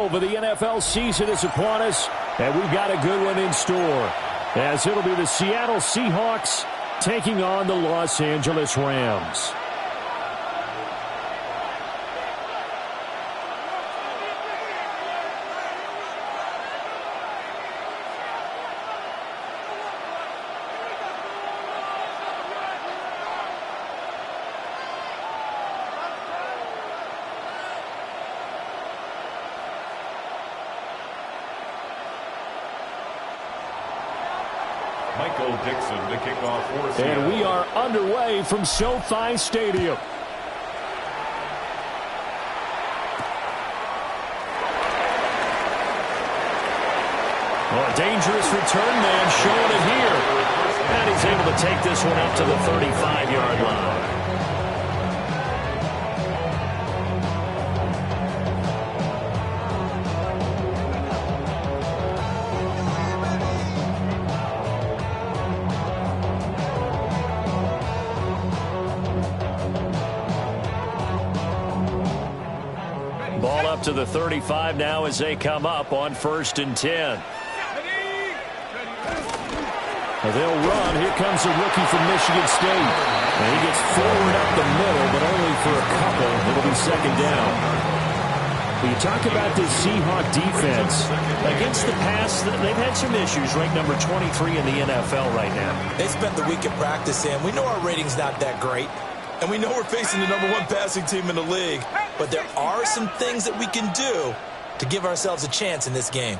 Over the NFL season is upon us, and we've got a good one in store, as it'll be the Seattle Seahawks taking on the Los Angeles Rams. Dixon to kick off for Seattle. And we are underway from SoFi Stadium. Well, a dangerous return man showing it here. And he's able to take this one up to the 35-yard line. Ball up to the 35 now as they come up on 1st and 10. They'll run. Here comes a rookie from Michigan State. And he gets forward up the middle, but only for a couple. It'll be 2nd down. When you talk about this Seahawk defense, against the pass, they've had some issues. Ranked number 23 in the NFL right now. They spent the week at practice, Sam. We know our rating's not that great. And we know we're facing the #1 passing team in the league. But there are some things that we can do to give ourselves a chance in this game.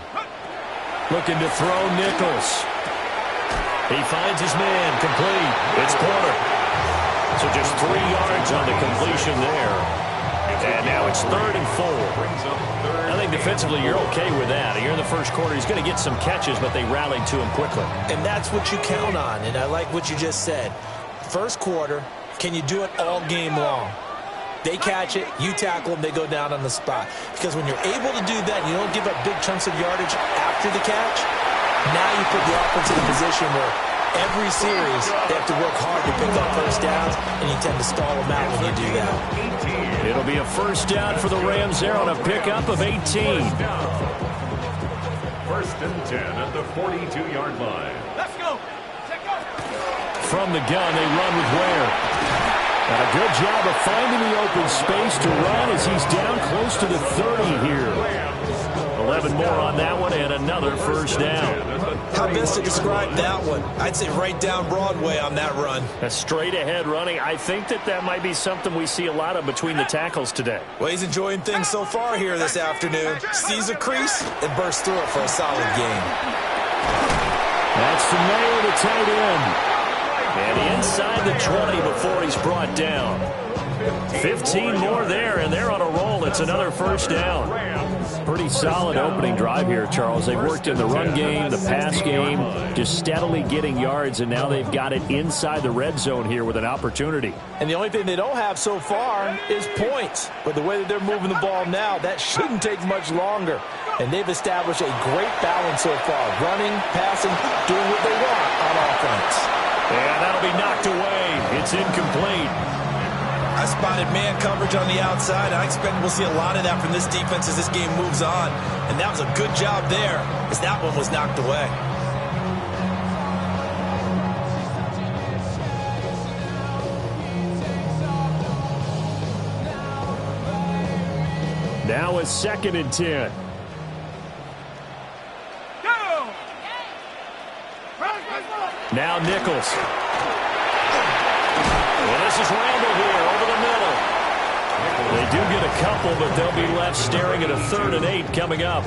Looking to throw Nichols. He finds his man, complete. It's Porter. So just 3 yards on the completion there. And now it's 3rd and 4. I think defensively you're okay with that. Here in the first quarter, he's going to get some catches, but they rallied to him quickly. And that's what you count on, and I like what you just said. First quarter, can you do it all game long? They catch it, you tackle them, they go down on the spot. Because when you're able to do that, you don't give up big chunks of yardage after the catch, now you put the offense in a position where every series they have to work hard to pick up first downs, and you tend to stall them out when you do that. It'll be a 1st down for the Rams there on a pickup of 18. 1st and 10 at the 42-yard line. Let's go. From the gun, they run with Ware. And a good job of finding the open space to run as he's down close to the 30 here. 11 more on that one and another 1st down. How best to describe that one? I'd say right down Broadway on that run. A straight ahead running. I think that might be something we see a lot of between the tackles today. Well, he's enjoying things so far here this afternoon. Sees a crease and bursts through it for a solid game. That's the nail to tight end. And inside the 20 before he's brought down. 15 more there, and they're on a roll. It's another 1st down. Pretty solid opening drive here, Charles. They've worked in the run game, the pass game, just steadily getting yards, and now they've got it inside the red zone here with an opportunity. And the only thing they don't have so far is points. But the way that they're moving the ball now, that shouldn't take much longer. And they've established a great balance so far. Running, passing, doing what they want on offense. And that'll be knocked away. It's incomplete. I spotted man coverage on the outside. I expect we'll see a lot of that from this defense as this game moves on. And that was a good job there as that one was knocked away. Now it's 2nd and 10. Now Nichols. Well, this is Randall here over the middle. They do get a couple, but they'll be left staring at a 3rd and 8 coming up.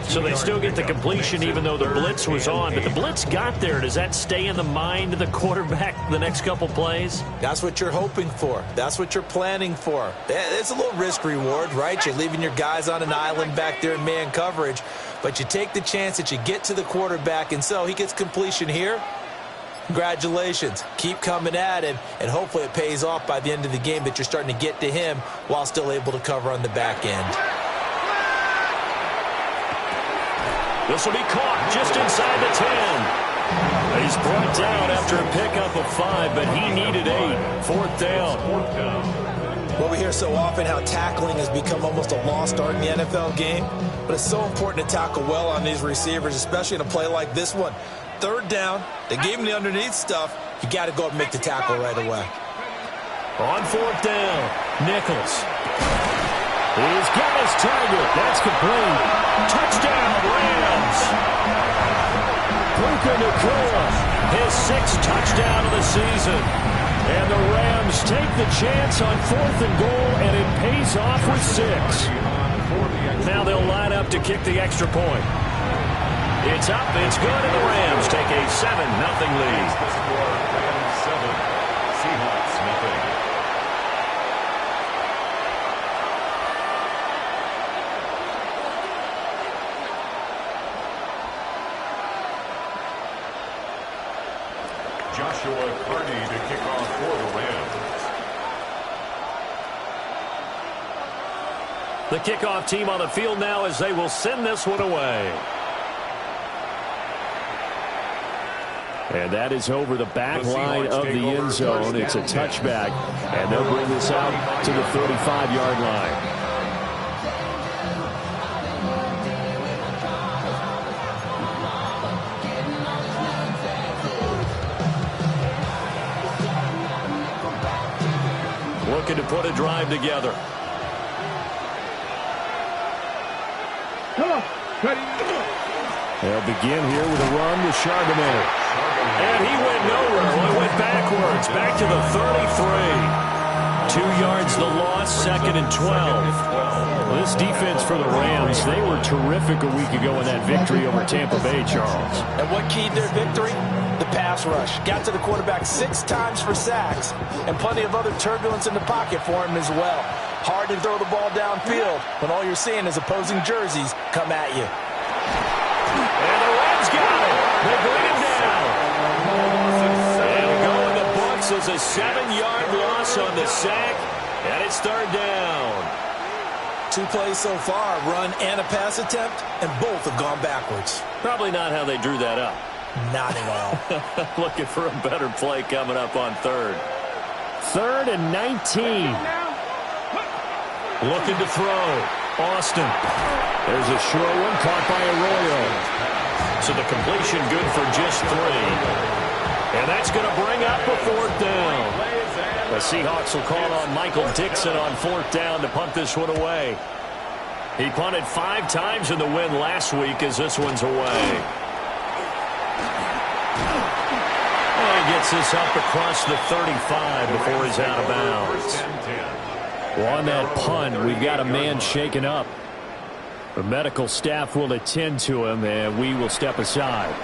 So they still get the completion even though the blitz was on. But the blitz got there. Does that stay in the mind of the quarterback the next couple plays? That's what you're hoping for. That's what you're planning for. It's a little risk reward, right? You're leaving your guys on an island back there in man coverage. But you take the chance that you get to the quarterback, and so he gets completion here. Congratulations. Keep coming at him, and hopefully it pays off by the end of the game that you're starting to get to him while still able to cover on the back end. This will be caught just inside the 10. He's brought down after a pickup of 5, but he needed 8. 4th down. Well, we hear so often how tackling has become almost a lost art in the NFL game, but it's so important to tackle well on these receivers, especially in a play like this one. Third down, they gave him the underneath stuff. You got to go up and make the tackle right away. On fourth down, Nichols. He's got his target. That's complete. Touchdown, Rams. Puka Nacua, his 6th touchdown of the season. And the Rams take the chance on 4th and goal, and it pays off with 6. Now they'll line up to kick the extra point. It's up, it's good, and the Rams take a 7-0 lead. Rams 7, Seahawks nothing. Joshua Carney to kick off for the Rams. The kickoff team on the field now as they will send this one away. And that is over the back line of the end zone. It's a touchback, and they'll bring this out to the 35-yard line. Looking to put a drive together. They'll begin here with a run to Charbonnet. And he went nowhere. Well, he went backwards, back to the 33. 2 yards the loss, 2nd and 12. Well, this defense for the Rams, they were terrific a week ago in that victory over Tampa Bay, Charles. And what keyed their victory? The pass rush. Got to the quarterback 6 times for sacks, and plenty of other turbulence in the pocket for him as well. Hard to throw the ball downfield when all you're seeing is opposing jerseys come at you. And the Rams got it. They bring him down. And go in the books as a 7-yard loss on the sack, and it's 3rd down. 2 plays so far, run and a pass attempt, and both have gone backwards. Probably not how they drew that up. Not at all. Looking for a better play coming up on 3rd. 3rd and 19. Looking to throw. Austin. There's a short one caught by Arroyo. So the completion good for just 3. And that's going to bring up a 4th down. The Seahawks will call on Michael Dixon on 4th down to punt this one away. He punted 5 times in the win last week as this one's away. And he gets this up across the 35 before he's out of bounds. Well, on that punt, we've got a man shaken up. The medical staff will attend to him, and we will step aside.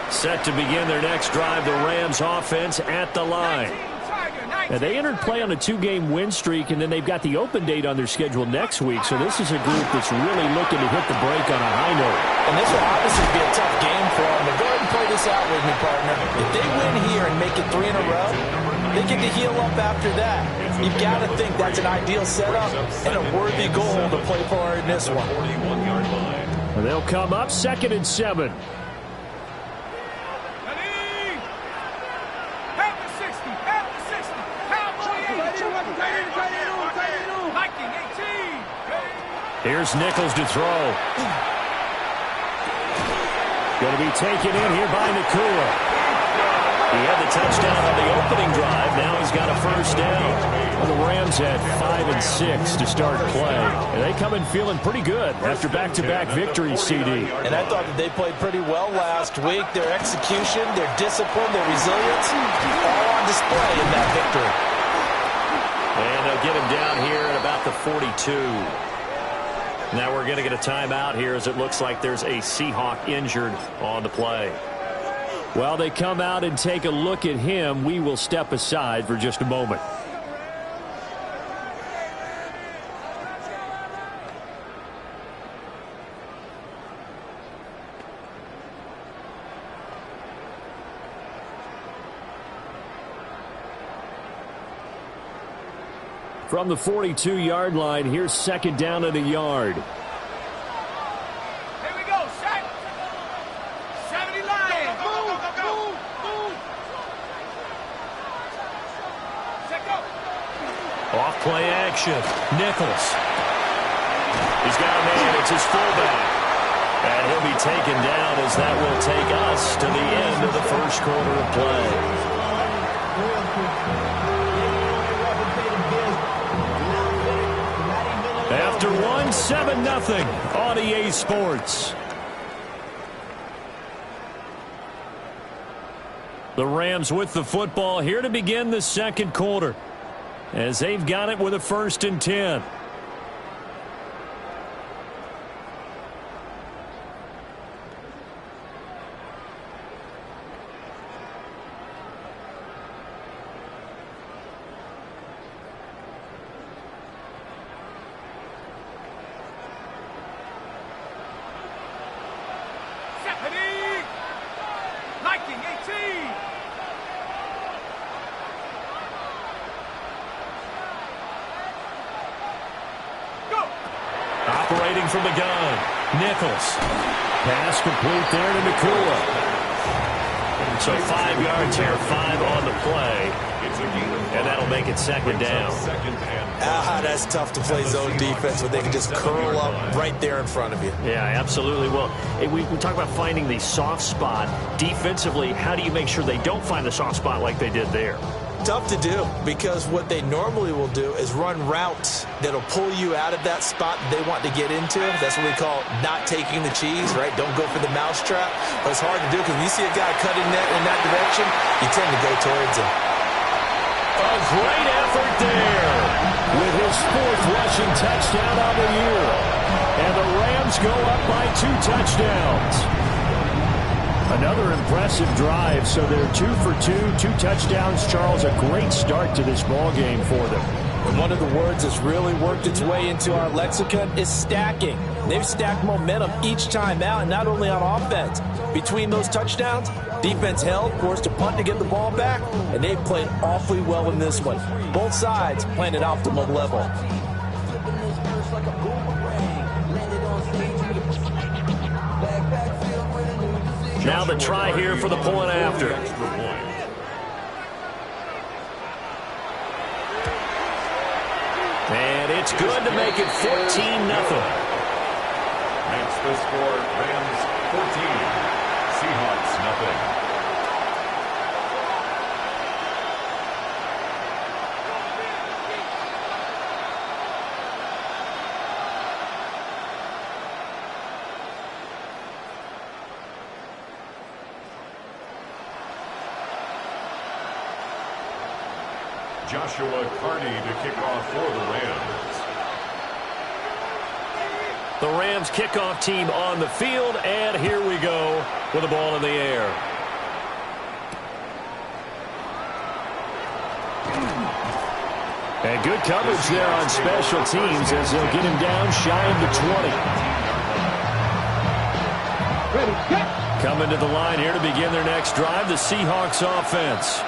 Set to begin their next drive, the Rams offense at the line. Now, they entered play on a 2-game win streak, and then they've got the open date on their schedule next week, so this is a group that's really looking to hit the break on a high note. And this will obviously be a tough game for them, but go ahead and play this out with me, partner. If they win here and make it 3 in a row, they get to heal up after that. You've got to think that's an ideal setup and a worthy goal to play for in this one. And they'll come up 2nd and 7. Here's Nichols to throw. Going to be taken in here by Nacua. He had the touchdown on the opening drive. Now he's got a 1st down. Well, the Rams had 5 and 6 to start play. And they come in feeling pretty good after back-to-back victories, CD. And I thought that they played pretty well last week. Their execution, their discipline, their resilience, all on display in that victory. And they'll get him down here at about the 42. Now we're going to get a timeout here as it looks like there's a Seahawk injured on the play. While they come out and take a look at him, we will step aside for just a moment. From the 42-yard line, here's 2nd down and a yard. Here we go, set. 70 Lions. Move. Off play action. Nichols. He's got a man. It's his fullback. And he'll be taken down as that will take us to the end of the first quarter of play. After 1, 7-0 on EA Sports. The Rams with the football here to begin the second quarter, as they've got it with a 1st and 10. Operating from the gun, Nichols. Pass complete there to Nakula. So 5 yards here, 5 on the play. And that'll make it 2nd down. That's tough to play zone defense when they can just curl up right there in front of you. Yeah, absolutely. Well, we talk about finding the soft spot. Defensively, how do you make sure they don't find the soft spot like they did there? Tough to do, because what they normally will do is run routes that'll pull you out of that spot that they want to get into. That's what we call not taking the cheese, right? Don't go for the mousetrap. But it's hard to do because when you see a guy cutting that in that direction, you tend to go towards him. A great effort there with his 4th rushing touchdown on the year. And the Rams go up by 2 touchdowns. Another impressive drive, so they're 2 for 2, 2 touchdowns. Charles, a great start to this ball game for them. And one of the words that's really worked its way into our lexicon is stacking. They've stacked momentum each time out, and not only on offense. Between those touchdowns, defense held, forced to punt to get the ball back, and they've played awfully well in this one. Both sides playing at optimal level. Now the try here for the point after. And it's good to make it 14-0. That's the score. Rams 14. Seahawks nothing. Joshua Carney to kick off for the Rams. The Rams kickoff team on the field, and here we go with the ball in the air. And good coverage there on special teams as they'll get him down shy of the 20. Coming to the line here to begin their next drive, the Seahawks offense.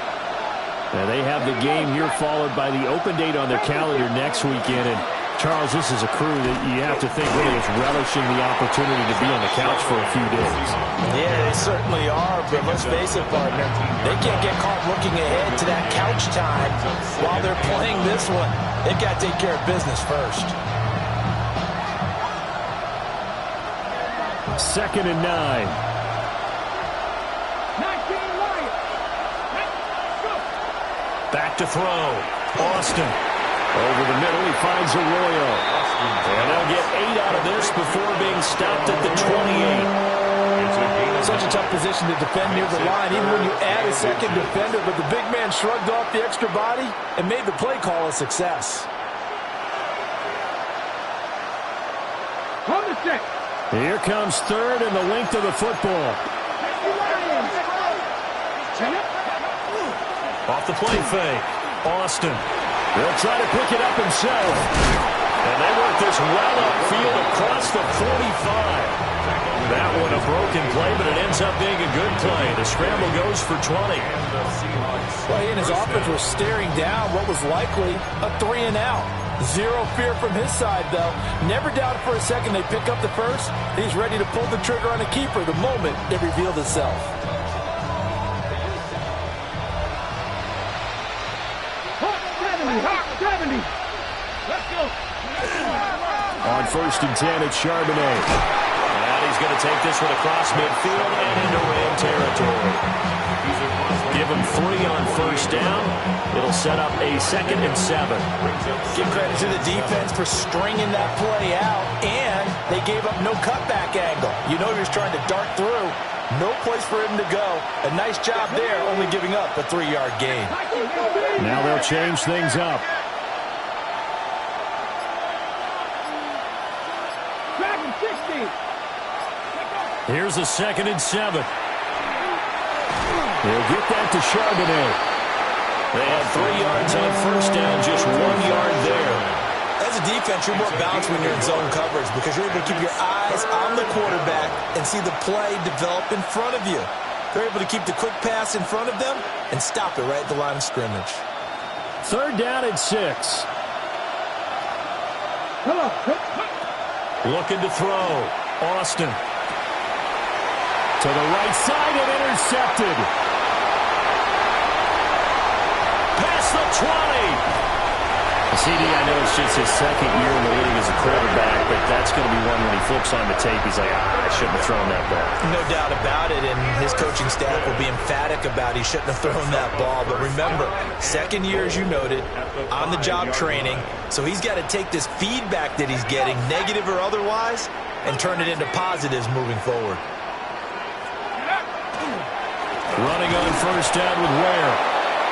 Now they have the game here followed by the open date on their calendar next weekend. And Charles, this is a crew that you have to think really is relishing the opportunity to be on the couch for a few days. Yeah, they certainly are, but let's face it, partner. They can't get caught looking ahead to that couch time while they're playing this one. They've got to take care of business first. 2nd and 9. Back to throw. Austin. Over the middle, he finds Arroyo. And they'll get 8 out of this before being stopped at the 28. Such a tough position to defend near the line, even when you add a second defender, but the big man shrugged off the extra body and made the play call a success. Here comes 3rd and the length of the football. Off the play fake. Austin. He'll try to pick it up himself. And they work this well upfield across the 45. That one a broken play, but it ends up being a good play. The scramble goes for 20. Well, he and his offense were staring down what was likely a 3 and out. Zero fear from his side, though. Never doubted for a second they pick up the first. He's ready to pull the trigger on a keeper the moment it revealed itself. On 1st and 10, it's Charbonnet. And he's going to take this one across midfield and into Ram territory. Give him 3 on 1st down. It'll set up a 2nd and 7. Give credit to the defense for stringing that play out, and they gave up no cutback angle. You know he was trying to dart through. No place for him to go. A nice job there, only giving up a 3-yard gain. Now they'll change things up. Here's a 2nd and 7. They'll get that to Charbonnet. They have 3 yards on 1st down, just 1 yard there. As a defense, you're more balanced when you're in zone coverage because you're able to keep your eyes on the quarterback and see the play develop in front of you. They're able to keep the quick pass in front of them and stop it right at the line of scrimmage. 3rd down and 6. Looking to throw. Austin. To the right side and intercepted. Past the 20. CD, I know it's just his 2nd year in the league as a quarterback, but that's going to be one when he flips on the tape. He's like, I shouldn't have thrown that ball. No doubt about it, and his coaching staff will be emphatic about he shouldn't have thrown that ball. But remember, 2nd year, as you noted, on-the-job training, so he's got to take this feedback that he's getting, negative or otherwise, and turn it into positives moving forward. Running on 1st down with Ware.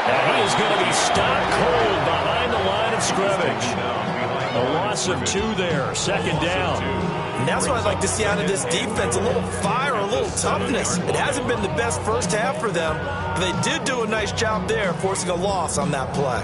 And he is going to be stopped cold behind the line of scrimmage. A loss of 2 there, 2nd down. And that's what I'd like to see out of this defense, a little fire, a little toughness. It hasn't been the best first half for them, but they did do a nice job there, forcing a loss on that play.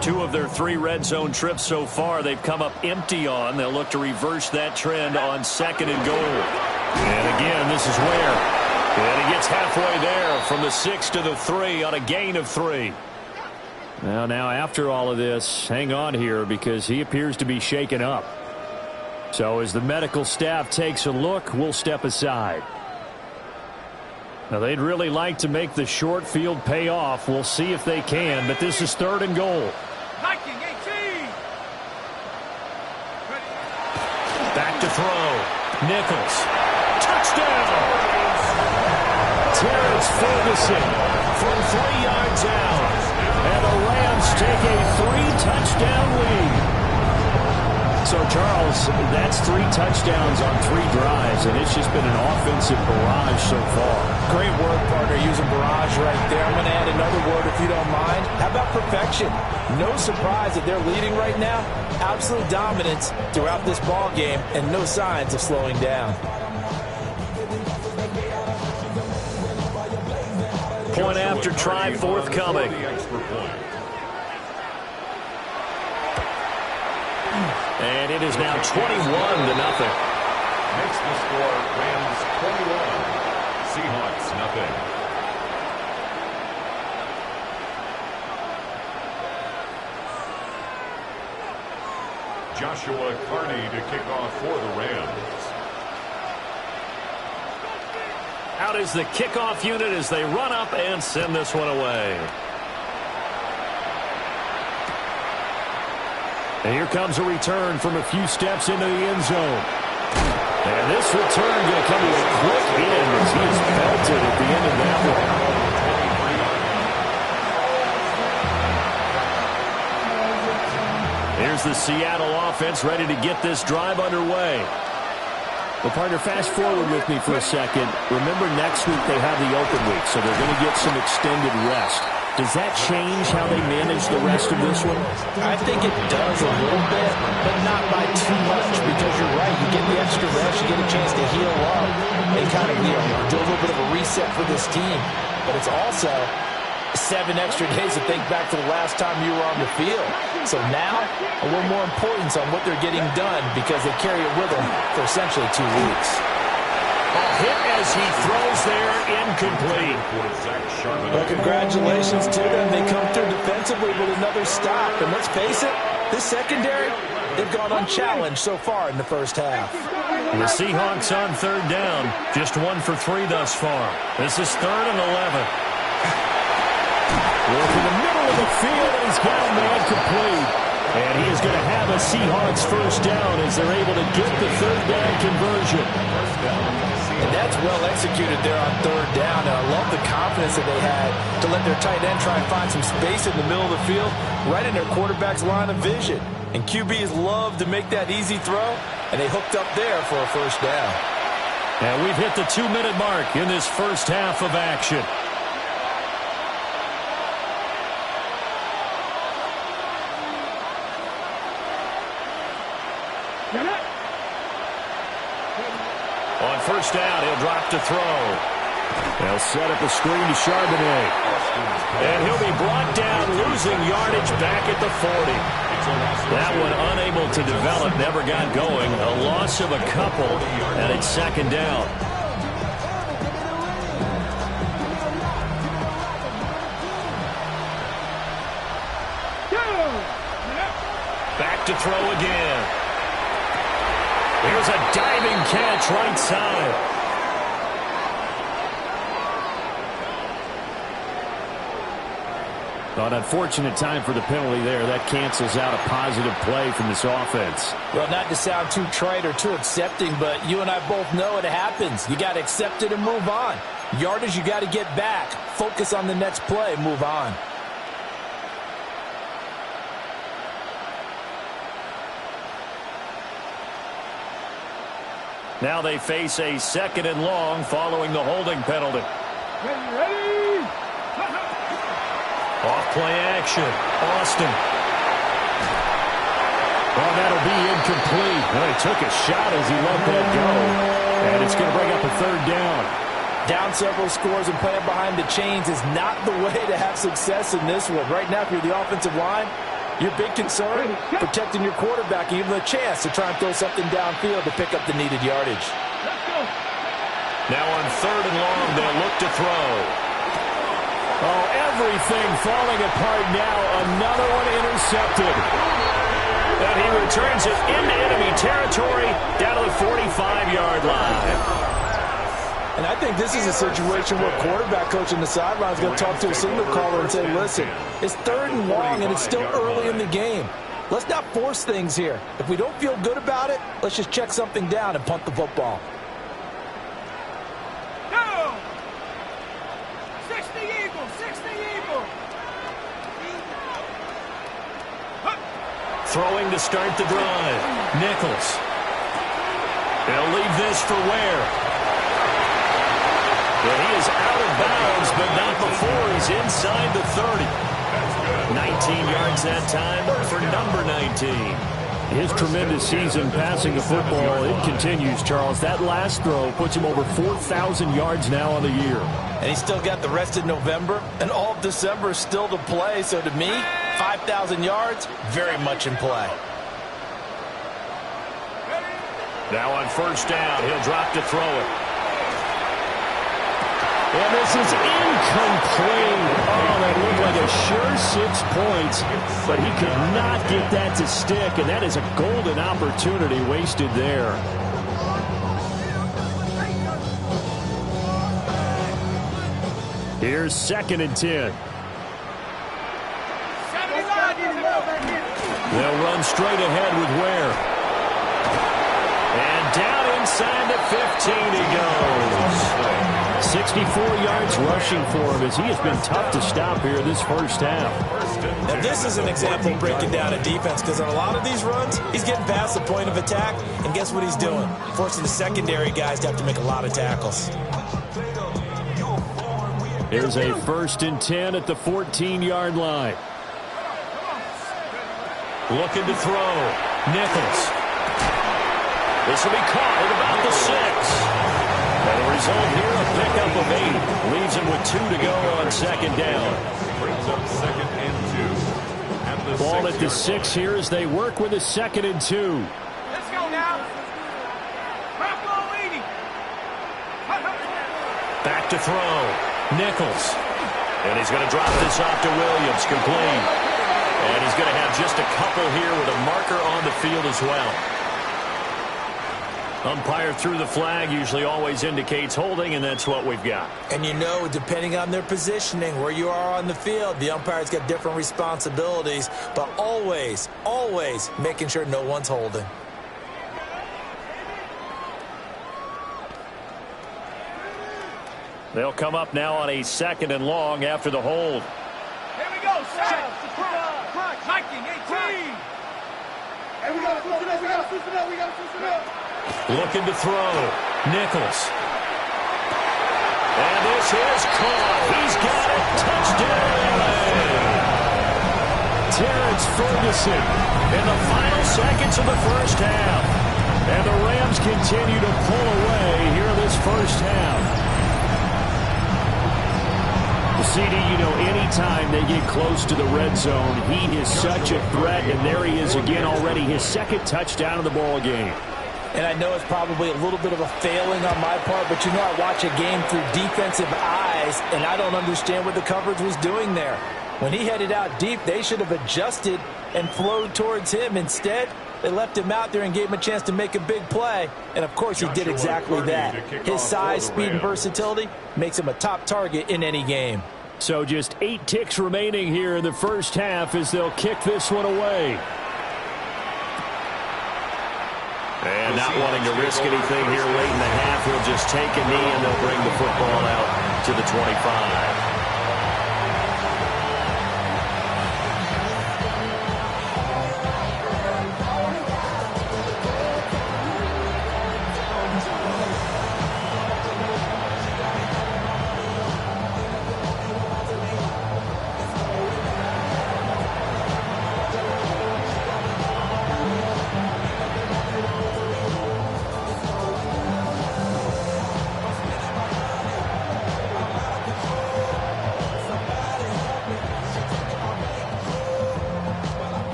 Two of their 3 red zone trips so far, they've come up empty on. They'll look to reverse that trend on 2nd and goal. And again, this is Ware. And he gets halfway there from the 6 to the 3 on a gain of 3. Now after all of this, hang on here because he appears to be shaken up. So as the medical staff takes a look, we'll step aside. Now, they'd really like to make the short field pay off. We'll see if they can, but this is 3rd and goal. Viking 18. Back to throw. Nichols. Touchdown! Terrence Ferguson from 3 yards out. And the Rams take a 3-touchdown lead. So, Charles, that's 3 touchdowns on 3 drives, and it's just been an offensive barrage so far. Great word, partner, using barrage right there. I'm going to add another word if you don't mind. How about perfection? No surprise that they're leading right now. Absolute dominance throughout this ball game and no signs of slowing down. Point after try forthcoming. And it is now 21-0. Makes the score Rams 21, Seahawks nothing. Joshua Carney to kick off for the Rams. Out is the kickoff unit as they run up and send this one away. And here comes a return from a few steps into the end zone. And this return going to come to a quick end as he is belted at the end of that one. Here's the Seattle offense ready to get this drive underway. Well, partner, fast forward with me for a second. Remember, next week they have the open week, so they're going to get some extended rest. Does that change how they manage the rest of this one? I think it does a little bit, but not by too much, because you're right. You get the extra rest, you get a chance to heal up and kind of, do a little bit of a reset for this team. But it's also 7 extra days to think back to the last time you were on the field. So now, a little more importance on what they're getting done because they carry it with them for essentially 2 weeks. A hit as he throws there, incomplete. Well, congratulations to them. They come through defensively with another stop. And let's face it, this secondary, they've gone unchallenged so far in the first half. The Seahawks on 3rd down. Just 1 for 3 thus far. This is 3rd and 11. Look in the middle of the field, and he's got a man complete. And he is going to have a Seahawks first down as they're able to get the third down conversion. And that's well executed there on third down. And I love the confidence that they had to let their tight end try and find some space in the middle of the field, right in their quarterback's line of vision. And QBs love to make that easy throw, and they hooked up there for a first down. And we've hit the 2-minute mark in this first half of action. On first down, he'll drop to throw. They'll set up a screen to Charbonnet. And he'll be brought down, losing yardage back at the 40. That one unable to develop, never got going. A loss of a couple, and it's second down. Back to throw again. Here's a diving catch right side. An unfortunate time for the penalty there. That cancels out a positive play from this offense. Well, not to sound too trite or too accepting, but you and I both know it happens. You got to accept it and move on. Yardage, you got to get back. Focus on the next play. Move on. Now they face a second and long following the holding penalty. Ready? Off play action. Austin. Oh, that'll be incomplete. Well, he took a shot as he let that go. And it's going to bring up a third down. Down several scores and playing behind the chains is not the way to have success in this one. Right now, if you're the offensive line, your big concern, protecting your quarterback and give him a chance to try and throw something downfield to pick up the needed yardage. Now on third and long, they'll look to throw. Oh, everything falling apart now. Another one intercepted. And he returns it into enemy territory down to the 45-yard line. And I think this is a situation where quarterback coach on the sideline is going to talk to a signal caller and say, listen, it's third and long and it's still early in the game. Let's not force things here. If we don't feel good about it, let's just check something down and punt the football. Go! 60 Eagles, 60 Eagles. Throwing to start the drive. Nichols. They'll leave this for Ware. Well, he is out of bounds, but not before he's inside the 30. 19 yards that time for number 19. His tremendous season passing the football, it continues, Charles. That last throw puts him over 4,000 yards now on the year. And he's still got the rest of November and all of December still to play. So to me, 5,000 yards, very much in play. Now on first down, he'll drop to throw it. And this is incomplete. Oh, that looked like a sure 6 points, but he could not get that to stick, and that is a golden opportunity wasted there. Here's second and 10. They'll run straight ahead with Ware. And down inside the 15 he goes. 64 yards rushing for him as he has been tough to stop here this first half. Now this is an example of breaking down a defense because on a lot of these runs, he's getting past the point of attack, and guess what he's doing? Forcing the secondary guys to have to make a lot of tackles. Here's a first and 10 at the 14-yard line. Looking to throw. Nichols. This will be caught at about the 6. And the result here, a pickup of 8. Leaves him with 2 to go on second down. Brings up second and 2. Ball at the 6 here as they work with a second and 2. Let's go now. Back to throw. Nichols. And he's going to drop this off to Williams. Complete. And he's going to have just a couple here with a marker on the field as well. Umpire threw the flag, usually always indicates holding, and that's what we've got. And you know, depending on their positioning, where you are on the field, the umpire's got different responsibilities, but always, always making sure no one's holding. They'll come up now on a 2nd and long after the hold. Here we go, Sam. Crunch. Hiking, 18. Hey, we got to switch it up. Looking to throw. Nichols. And this is caught. He's got it. Touchdown. Terrence Ferguson in the final seconds of the first half. And the Rams continue to pull away here in this first half. CD, you know, anytime they get close to the red zone, he is such a threat, and there he is again already, his 2nd touchdown of the ball game. And I know it's probably a little bit of a failing on my part, but you know I watch a game through defensive eyes, and I don't understand what the coverage was doing there. When he headed out deep, they should have adjusted and flowed towards him. Instead, they left him out there and gave him a chance to make a big play. And, of course, he did exactly that. His size, speed, and versatility makes him a top target in any game. So just 8 ticks remaining here in the first half as they'll kick this one away. And not wanting to risk anything here late in the half, he'll just take a knee and they'll bring the football out to the 25.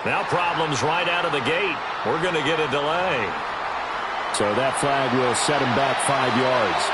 Now problems right out of the gate. We're going to get a delay. So that flag will set him back 5 yards.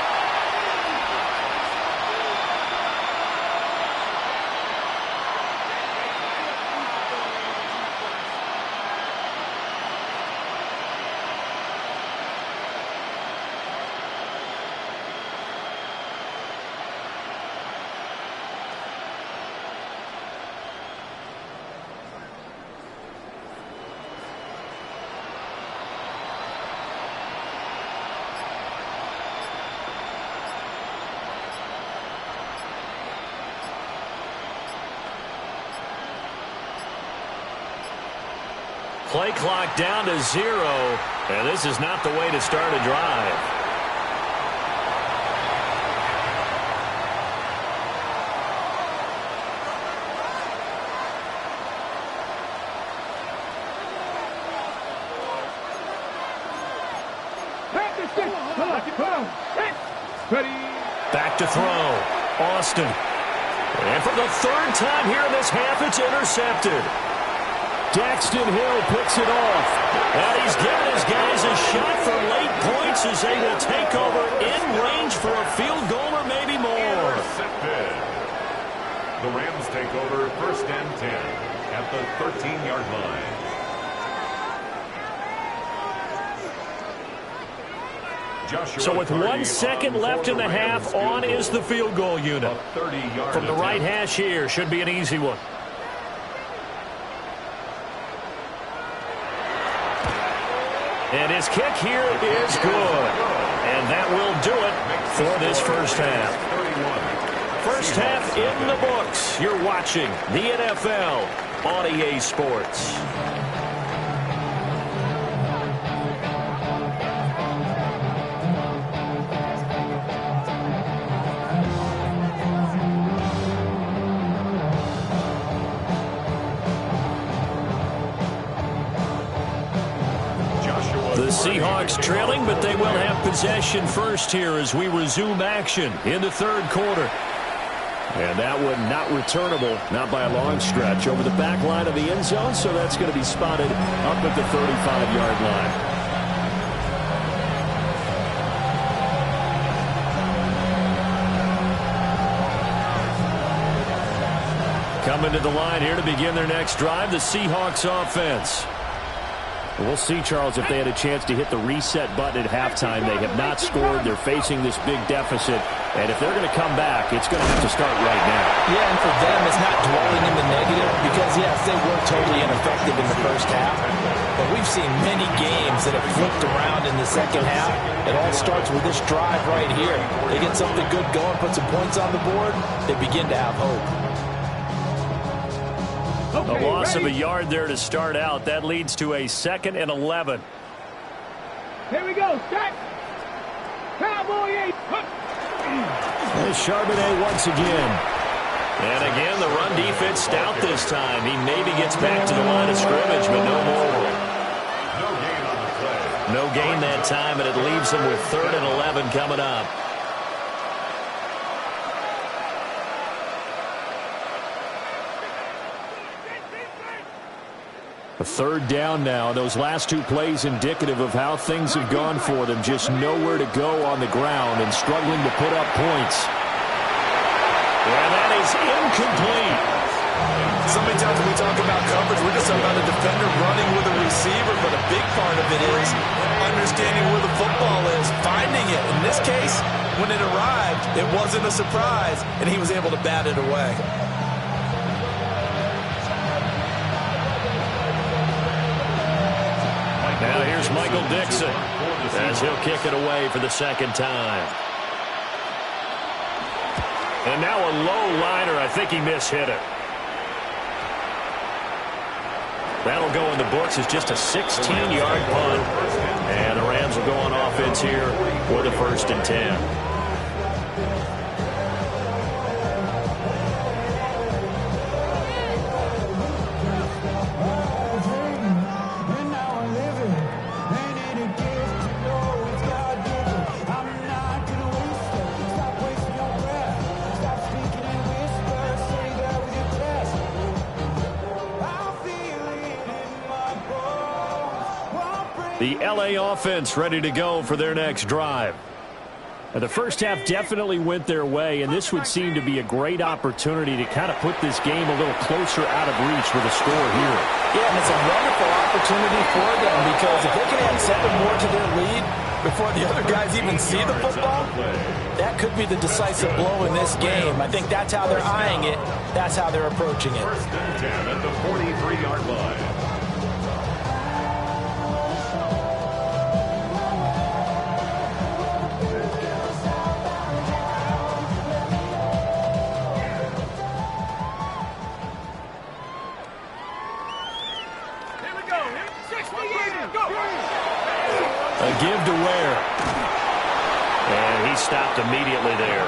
Play clock down to 0, and this is not the way to start a drive. Back to throw. Austin. And for the 3rd time here in this half, it's intercepted. Daxton Hill picks it off. And he's given his guys a shot for late points as they will take over in range for a field goal or maybe more. Intercepted. The Rams take over 1st and 10 at the 13-yard line. So with 1 second left in the half, on is the field goal unit. From the right hash here, should be an easy one. And his kick here is good. And that will do it for this first half. First half in the books. You're watching the NFL on EA Sports. The Seahawks trailing, but they will have possession first here as we resume action in the 3rd quarter. And that one not returnable, not by a long stretch, over the back line of the end zone, so that's going to be spotted up at the 35-yard line. Coming to the line here to begin their next drive, the Seahawks offense. We'll see, Charles, if they had a chance to hit the reset button at halftime. They have not scored. They're facing this big deficit. And if they're going to come back, it's going to have to start right now. Yeah, and for them, it's not dwelling in the negative because, yes, they were totally ineffective in the first half. But we've seen many games that have flipped around in the second half. It all starts with this drive right here. They get something good going, put some points on the board, they begin to have hope. A loss of a yard there to start out. That leads to a 2nd and 11. Here we go. Set. Cowboy 8. There's Charbonnet once again. And again, the run defense stout this time. He maybe gets back to the line of scrimmage, but no more. No gain on the play. No gain that time, and it leaves them with 3rd and 11 coming up. A 3rd down now. Those last 2 plays indicative of how things have gone for them. Just nowhere to go on the ground and struggling to put up points. And that is incomplete. So many times when we talk about coverage, we're just talking about a defender running with a receiver, but a big part of it is understanding where the football is, finding it. In this case, when it arrived, it wasn't a surprise, and he was able to bat it away. Now here's Michael Dixon as he'll kick it away for the 2nd time. And now a low liner. I think he mishit it. That'll go in the books as just a 16-yard punt. And the Rams will go on offense here for the 1st and 10. The LA offense ready to go for their next drive. Now, the first half definitely went their way, and this would seem to be a great opportunity to kind of put this game a little closer out of reach with a score here. Yeah, and it's a wonderful opportunity for them because if they can add 7 more to their lead before the other guys even see the football, that could be the decisive blow in this game. I think that's how they're eyeing it. That's how they're approaching it. 1st and 10 at the 43-yard line. A give to Ware. And he stopped immediately there.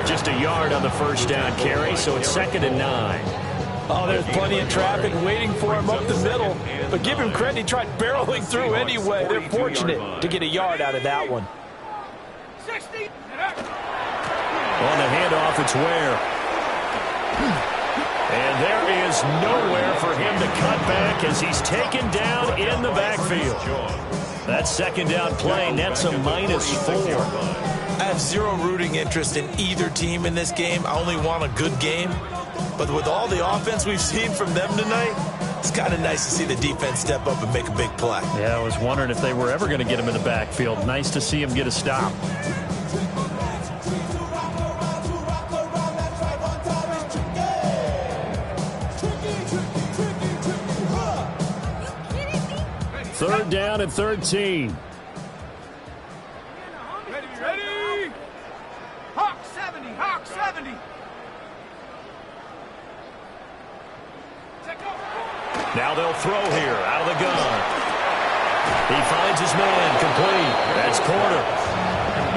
Just a yard on the 1st down carry, so it's 2nd and 9. Oh, there's plenty of traffic waiting for him up the middle. But give him credit, he tried barreling through anyway. They're fortunate to get a yard out of that one. On the handoff, it's Ware. And there is nowhere for him to cut back as he's taken down in the backfield. That 2nd down play nets a -4. I have zero rooting interest in either team in this game. I only want a good game. But with all the offense we've seen from them tonight, it's kind of nice to see the defense step up and make a big play. Yeah, I was wondering if they were ever going to get him in the backfield. Nice to see him get a stop. Third down and 13. Ready? Hawk 70. Hawk 70. Now they'll throw here out of the gun. He finds his man complete. That's Porter.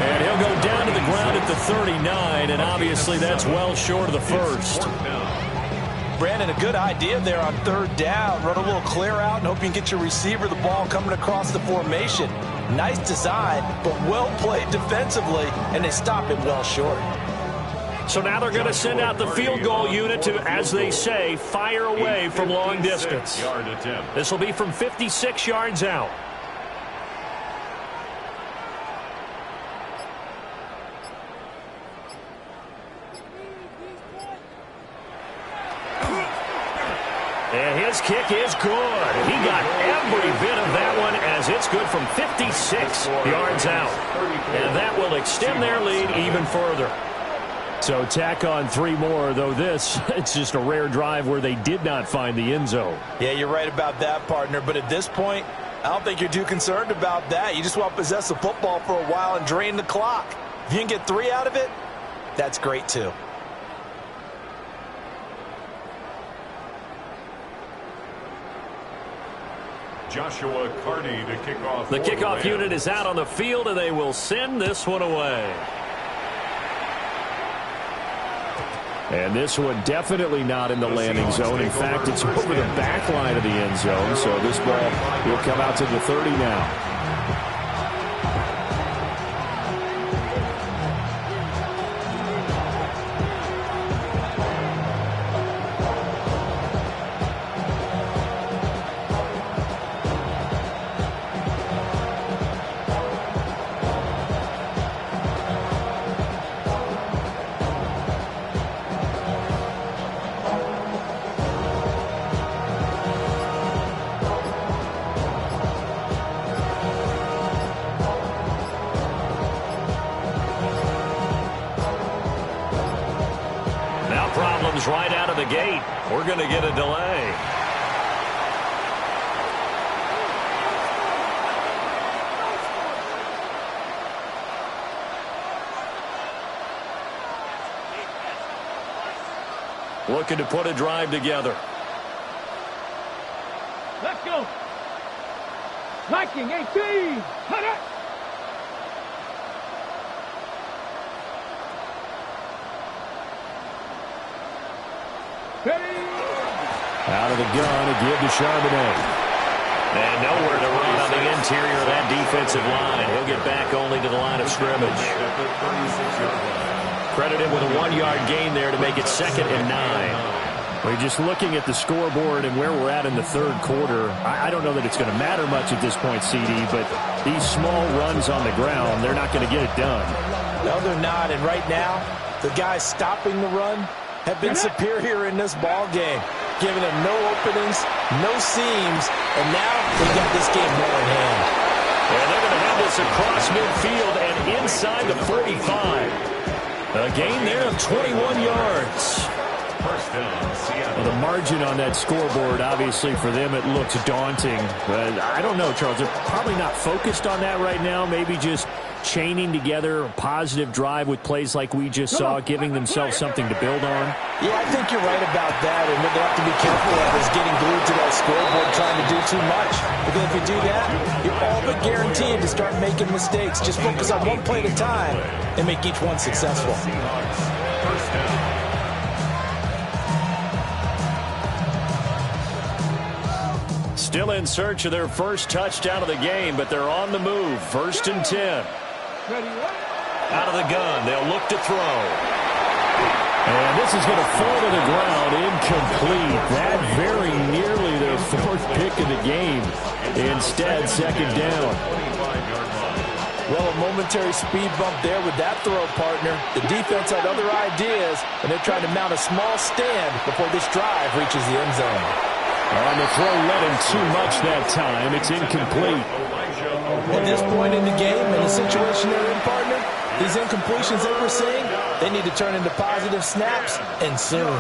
And he'll go down to the ground at the 39, and obviously that's well short of the 1st. Brandon, a good idea there on 3rd down. Run a little clear out and hope you can get your receiver the ball coming across the formation. Nice design, but well played defensively, and they stop it well short. So now they're going to send out the field goal unit to, as they say, fire away from long distance. This will be from 56 yards out. This kick is good. He got every bit of that one as it's good from 56 yards out. And that will extend their lead even further. So tack on 3 more, though this, it's just a rare drive where they did not find the end zone. Yeah, you're right about that, partner. But at this point, I don't think you're too concerned about that. You just want to possess the football for a while and drain the clock. If you can get 3 out of it, that's great too. Joshua Carney to kick off. The kickoff unit is out on the field, and they will send this one away. And this one definitely not in the landing zone. In fact, it's over the back line of the end zone, so this ball will come out to the 30 now. Right out of the gate. We're going to get a delay. Looking to put a drive together. Let's go. Viking 18. Cut it. Out of the gun, a give to Charbonnet. And nowhere to run on the interior of that defensive line. He'll get back only to the line of scrimmage. Credited with a 1-yard gain there to make it 2nd and 9. We're just looking at the scoreboard and where we're at in the third quarter. I don't know that it's going to matter much at this point, CD, but these small runs on the ground, they're not going to get it done. No, they're not. And right now, the guys stopping the run have been superior in this ball game, giving them no openings, no seams, and now they got this game more in hand. And they're going to have this across midfield and inside the 45. A gain there of 21 yards. Well, the margin on that scoreboard, obviously, for them, it looks daunting. But I don't know, Charles. They're probably not focused on that right now. Maybe just chaining together a positive drive with plays like we just saw, giving themselves something to build on. Yeah, I think you're right about that. And what they have to be careful of is getting glued to that scoreboard trying to do too much. Because if you do that, you're all but guaranteed to start making mistakes. Just focus on one play at a time and make each one successful. First down. Still in search of their first touchdown of the game, but they're on the move. 1st and 10. Out of the gun, they'll look to throw. And this is going to fall to the ground, incomplete. That very nearly their 4th pick of the game. Instead, 2nd down. Well, a momentary speed bump there with that throw, partner. The defense had other ideas, and they're trying to mount a small stand before this drive reaches the end zone. On the throw, led him too much that time. It's incomplete. At this point in the game, in the situation they're in, partner, these incompletions that we're seeing, they need to turn into positive snaps, and soon.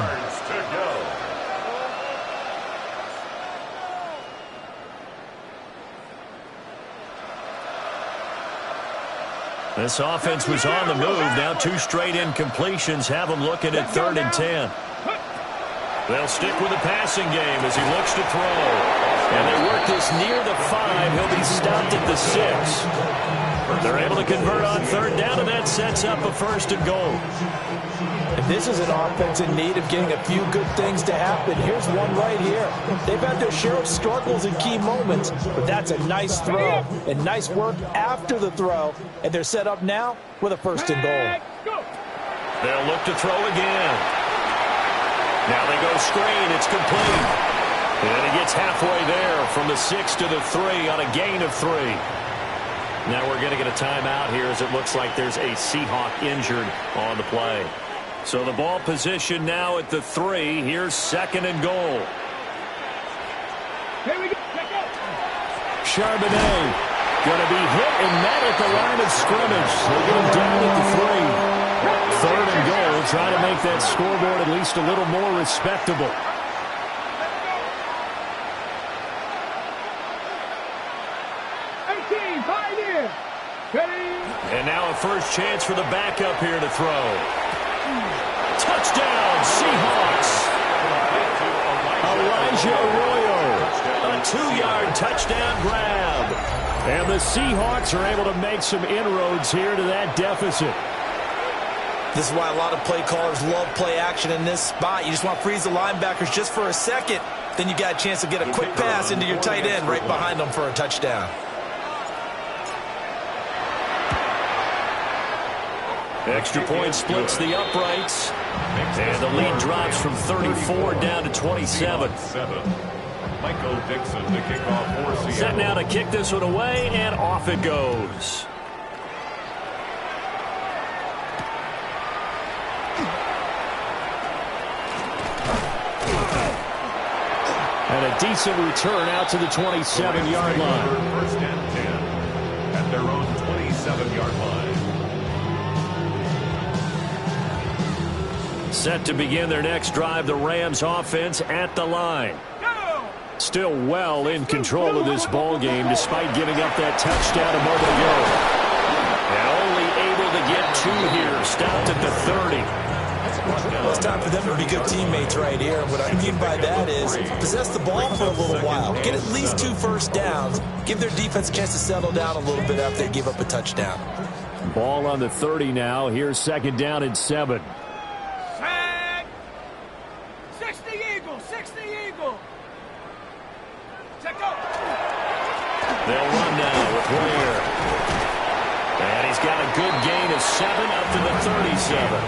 This offense was on the move. Now 2 straight incompletions have them looking at 3rd and 10. They'll stick with the passing game as he looks to throw. And they work this near the 5. He'll be stopped at the 6. They're able to convert on 3rd down, and that sets up a 1st and goal. And this is an offense in need of getting a few good things to happen. Here's one right here. They've had their share of struggles in key moments, but that's a nice throw and nice work after the throw. And they're set up now with a 1st and goal. They'll look to throw again. Now they go screen. It's complete. And he gets halfway there from the 6 to the 3 on a gain of 3. Now we're going to get a timeout here as it looks like there's a Seahawk injured on the play. So the ball position now at the 3. Here's 2nd and goal. Charbonnet. Going to be hit and met at the line of scrimmage. They'll get him down at the 3. 3rd and goal. Try to make that scoreboard at least a little more respectable. And now a first chance for the backup here to throw. Touchdown, Seahawks. Elijah Arroyo, a 2-yard touchdown grab. And the Seahawks are able to make some inroads here to that deficit. This is why a lot of play callers love play action in this spot. You just want to freeze the linebackers just for a second. Then you got a chance to get a quick pass into your tight end right behind them for a touchdown. Extra point splits the uprights. And the lead drops from 34 down to 27. Michael Dixon to kick off for Seattle. Set now to kick this one away, and off it goes. And a decent return out to the 27-yard line. First and 10 at their own 27-yard line. Set to begin their next drive, the Rams offense at the line. Still well in control of this ball game despite giving up that touchdown a moment ago. And only able to get 2 here, stopped at the 30. Well, it's time for them to be good teammates right here. What I mean by that is possess the ball for a little while. Get at least 2 first downs. Give their defense a chance to settle down a little bit after they give up a touchdown. Ball on the 30 now. Here's 2nd down and 7. 60 Eagle, 60 Eagle. They'll run now with Ware. And he's got a good gain of 7 up to the 37.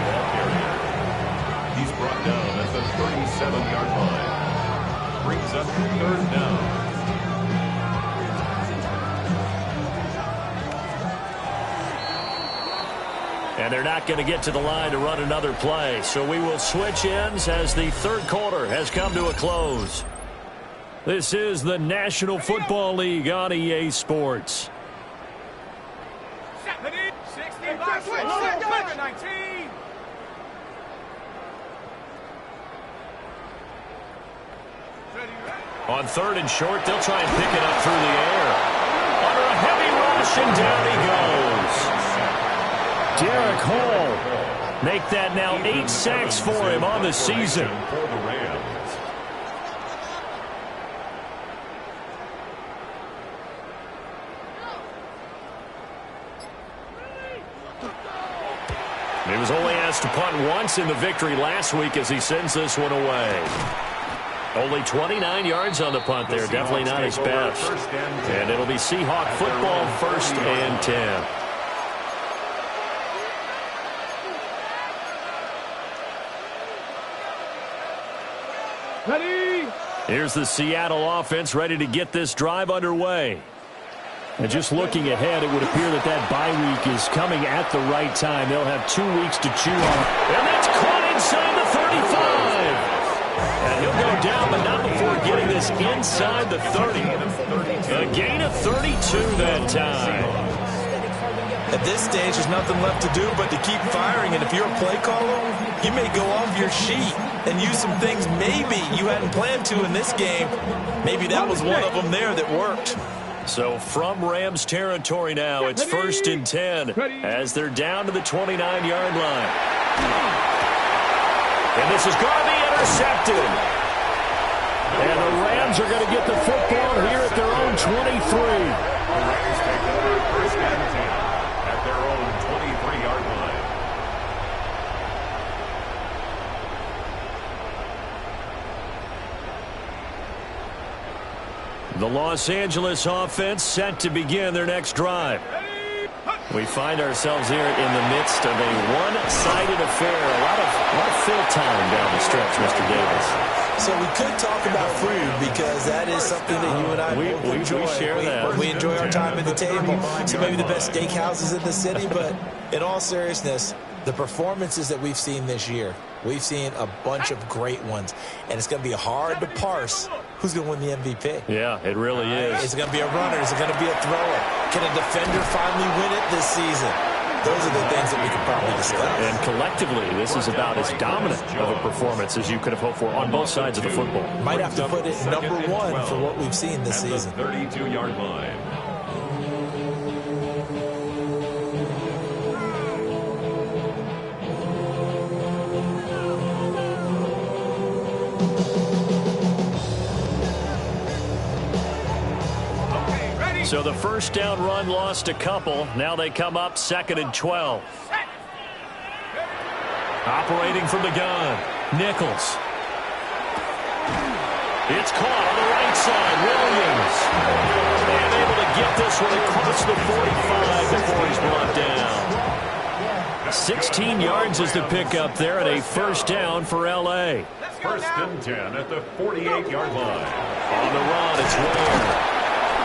He's brought down at the 37-yard line. Brings up 3rd down. And they're not going to get to the line to run another play. So we will switch ends as the 3rd quarter has come to a close. This is the National Football League on EA Sports. 65, 19. On 3rd and short, they'll try and pick it up through the air. Under a heavy rush, and down he goes. Derek Hall. Make that now 8 sacks for him on the season. For the Rams. He was only asked to punt once in the victory last week as he sends this one away. Only 29 yards on the punt there. Definitely not his best. And it'll be Seahawk football, 1st and 10. Ready? Here's the Seattle offense ready to get this drive underway. And just looking ahead, it would appear that that bye week is coming at the right time. They'll have 2 weeks to chew on. And that's caught inside the 35. And he'll go down, but not before getting this inside the 30. A gain of 32 that time. At this stage, there's nothing left to do but to keep firing. And if you're a play caller, you may go off your sheet and use some things maybe you hadn't planned to in this game. Maybe that was one of them there that worked. So from Rams territory now, it's 1st and 10 as they're down to the 29-yard line. And this is going to be intercepted. And the Rams are going to get the football here at their own 23. The Rams take over 1st and 10 at their own 23-yard line. The Los Angeles offense set to begin their next drive. We find ourselves here in the midst of a one-sided affair. A lot of fill time down the stretch, Mr. Davis. So we could talk about food because that is something that you and I both enjoy. We share that. We enjoy our time at the table. So maybe the best steakhouses in the city, but in all seriousness, the performances that we've seen this year, we've seen a bunch of great ones, and it's going to be hard to parse who's going to win the MVP? Yeah, it really is. Is it going to be a runner? Is it going to be a thrower? Can a defender finally win it this season? Those are the things that we could probably discuss. And collectively, this is about as dominant of a performance as you could have hoped for on both sides of the football. Might have to put it number one for what we've seen this season. 32-yard line. So the first down run lost a couple. Now they come up 2nd and 12. Operating from the gun, Nichols. It's caught on the right side, Williams. And able to get this one across the 45 before he's brought down. 16 yards is the pickup there and a first down for L.A. 1st and 10 at the 48-yard line. On the run, it's Ware.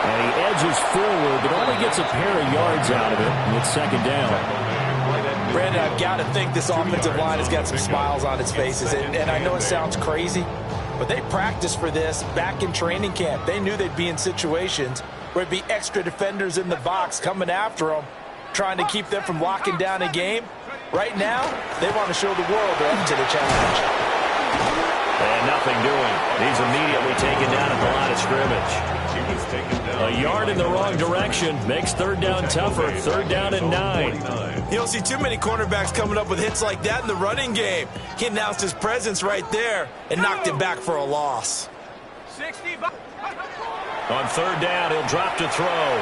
And he edges forward, but only gets a pair of yards out of it, and it's 2nd down. Brandon, I've got to think this offensive line has got some smiles on its faces. And I know it sounds crazy, but they practiced for this back in training camp. They knew they'd be in situations where it'd be extra defenders in the box coming after them, trying to keep them from locking down a game. Right now, they want to show the world they're up to the challenge. And nothing doing. He's immediately taken down at the line of scrimmage. A yard in the wrong direction makes 3rd down tougher. 3rd down and 9. You don't see too many cornerbacks coming up with hits like that in the running game. He announced his presence right there and knocked it back for a loss. On 3rd down, he'll drop to throw.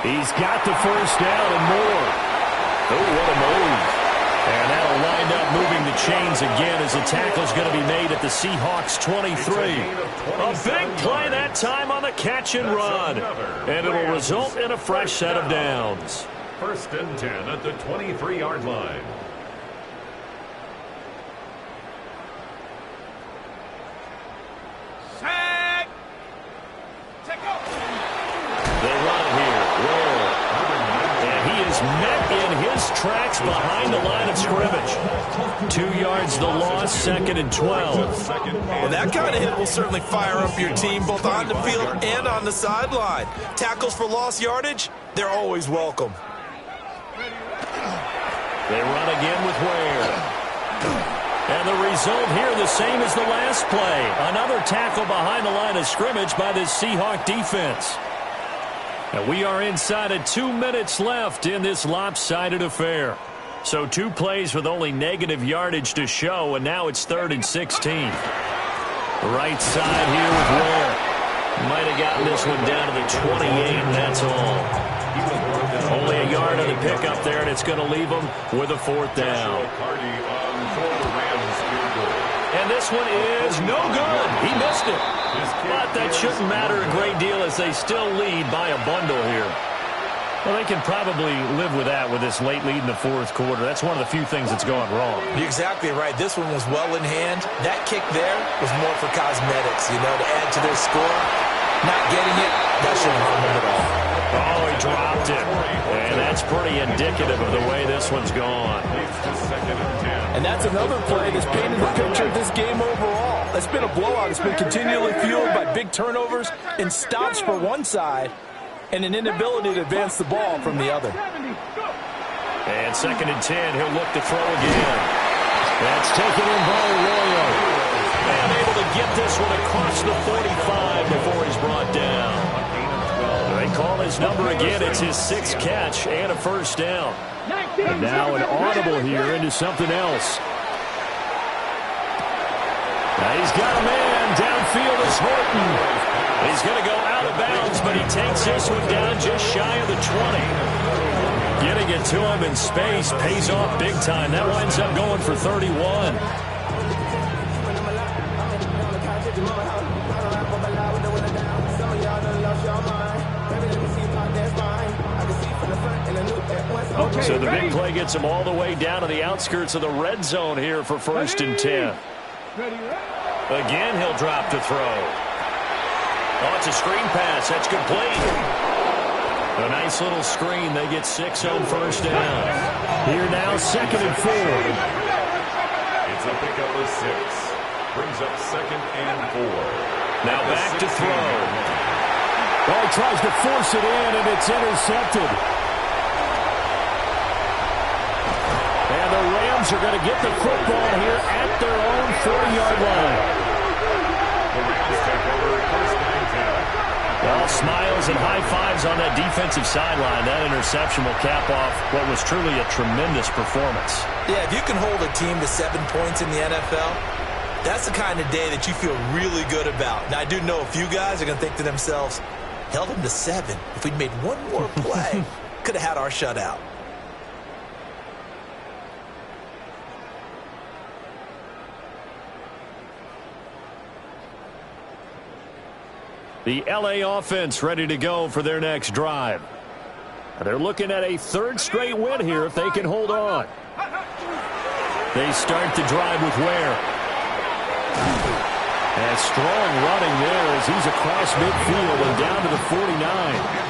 He's got the first down and more. Oh, what a move. And that'll wind up moving the chains again as the tackle's going to be made at the Seahawks 23. A big play that time on the catch and run. And it'll result in a fresh set of downs. 1st and 10 at the 23-yard line. They run it here. Ware. And he is met in his tracks behind the line of scrimmage. 2 yards the loss, 2nd and 12. Well, that kind of hit will certainly fire up your team both on the field and on the sideline. Tackles for lost yardage, they're always welcome. They run again with Ware. And the result here the same as the last play. Another tackle behind the line of scrimmage by this Seahawk defense. And we are inside of 2 minutes left in this lopsided affair. So 2 plays with only negative yardage to show, and now it's 3rd and 16. Right side here with Ware. Might have gotten this one down to the 28, and that's all. Only a yard on the pickup there, and it's going to leave them with a 4th down. And this one is no good. He missed it. But that shouldn't matter a great deal as they still lead by a bundle here. Well, they can probably live with that with this late lead in the 4th quarter. That's one of the few things that's gone wrong. You're exactly right. This one was well in hand. That kick there was more for cosmetics, to add to their score. Not getting it, that shouldn't harm them at all. Oh, he dropped it. And that's pretty indicative of the way this one's gone. And that's another play that's painted the picture of this game overall. It's been a blowout. It's been continually fueled by big turnovers and stops for one side and an inability to advance the ball from the other. And 2nd and 10, he'll look to throw again. That's taken in by Arroyo. And able to get this one across the 45 before he's brought down. They call his number again. It's his 6th catch and a first down. And now an audible here into something else. Now he's got a man. Downfield is Horton. He's going to go out of bounds, but he takes this one down just shy of the 20. Getting it to him in space pays off big time. That winds up going for 31. So the big play gets him all the way down to the outskirts of the red zone here for 1st and 10. Again, he'll drop to throw. Oh, it's a screen pass. That's complete. A nice little screen. They get 6 on first down. Here now, 2nd and 4. It's a pickup of 6. Brings up 2nd and 4. Now back to throw. Oh, he tries to force it in, and it's intercepted. And the Rams are going to get the football here at their own 40-yard line. The Rams take over 1st and 10. Well, smiles and high fives on that defensive sideline. That interception will cap off what was truly a tremendous performance. Yeah, if you can hold a team to 7 points in the NFL, that's the kind of day that you feel really good about. Now, I do know a few guys are going to think to themselves, held them to 7. If we'd made one more play, could have had our shutout. The LA offense ready to go for their next drive. They're looking at a 3rd straight win here if they can hold on. They start the drive with Ware. And strong running there as he's across midfield and down to the 49.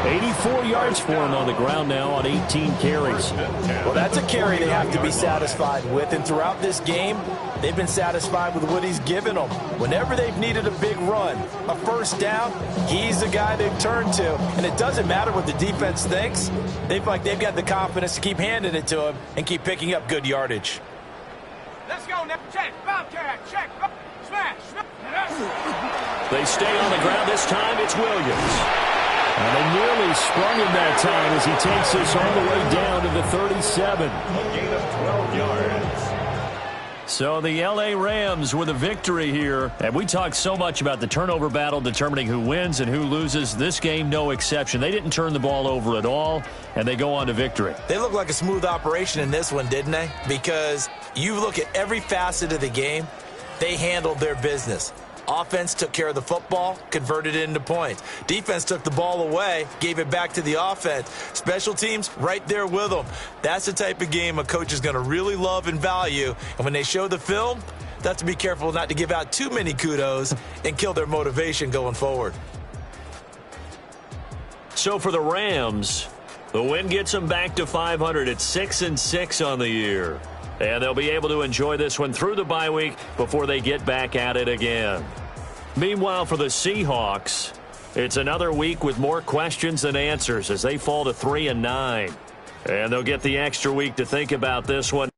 84 yards for him on the ground now on 18 carries. Well, that's a carry they have to be satisfied with. And throughout this game, they've been satisfied with what he's given them. Whenever they've needed a big run, a 1st down, he's the guy they've turned to. And it doesn't matter what the defense thinks. They feel like they've got the confidence to keep handing it to him and keep picking up good yardage. Let's go now. Check. Bobcat. Check. Smash. They stay on the ground. This time it's Williams. And they nearly sprung him that time as he takes this all the way down to the 37. A gain of 12 yards. So the LA Rams with a victory here. And we talked so much about the turnover battle determining who wins and who loses. This game, no exception. They didn't turn the ball over at all, and they go on to victory. They look like a smooth operation in this one, didn't they? Because you look at every facet of the game, they handled their business. Offense took care of the football, converted it into points. Defense took the ball away, gave it back to the offense. Special teams, right there with them. That's the type of game a coach is going to really love and value. And when they show the film, they have to be careful not to give out too many kudos and kill their motivation going forward. So for the Rams, the win gets them back to 500 at 6-6 on the year. And they'll be able to enjoy this one through the bye week before they get back at it again. Meanwhile, for the Seahawks, it's another week with more questions than answers as they fall to 3-9. And they'll get the extra week to think about this one.